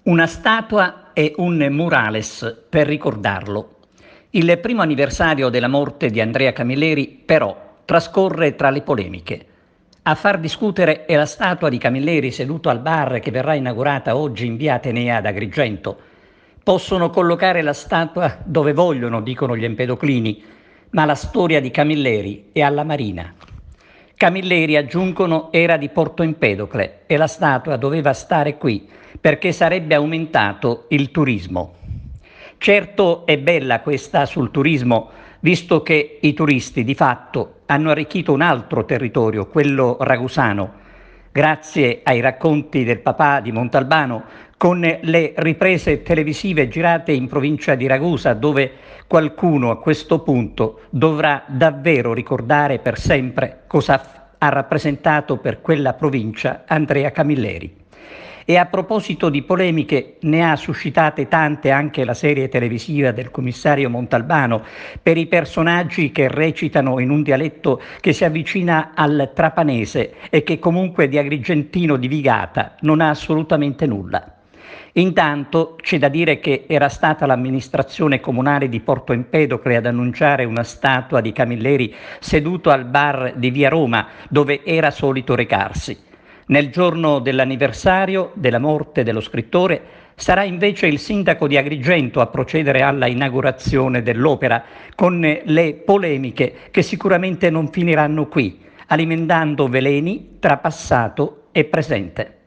Una statua e un murales per ricordarlo. Il primo anniversario della morte di Andrea Camilleri, però, trascorre tra le polemiche. A far discutere è la statua di Camilleri seduto al bar che verrà inaugurata oggi in via Atenea ad Agrigento. Possono collocare la statua dove vogliono, dicono gli empedoclini, ma la storia di Camilleri è alla Marina. Camilleri, aggiungono, era di Porto Empedocle e la statua doveva stare qui perché sarebbe aumentato il turismo. Certo è bella questa sul turismo, visto che i turisti di fatto hanno arricchito un altro territorio, quello ragusano, grazie ai racconti del papà di Montalbano, con le riprese televisive girate in provincia di Ragusa, dove qualcuno a questo punto dovrà davvero ricordare per sempre cosa ha rappresentato per quella provincia Andrea Camilleri. E a proposito di polemiche, ne ha suscitate tante anche la serie televisiva del commissario Montalbano per i personaggi che recitano in un dialetto che si avvicina al trapanese e che comunque di agrigentino di Vigata non ha assolutamente nulla. Intanto c'è da dire che era stata l'amministrazione comunale di Porto Empedocle ad annunciare una statua di Camilleri seduto al bar di Via Roma, dove era solito recarsi. Nel giorno dell'anniversario della morte dello scrittore sarà invece il sindaco di Agrigento a procedere alla inaugurazione dell'opera, con le polemiche che sicuramente non finiranno qui, alimentando veleni tra passato e presente.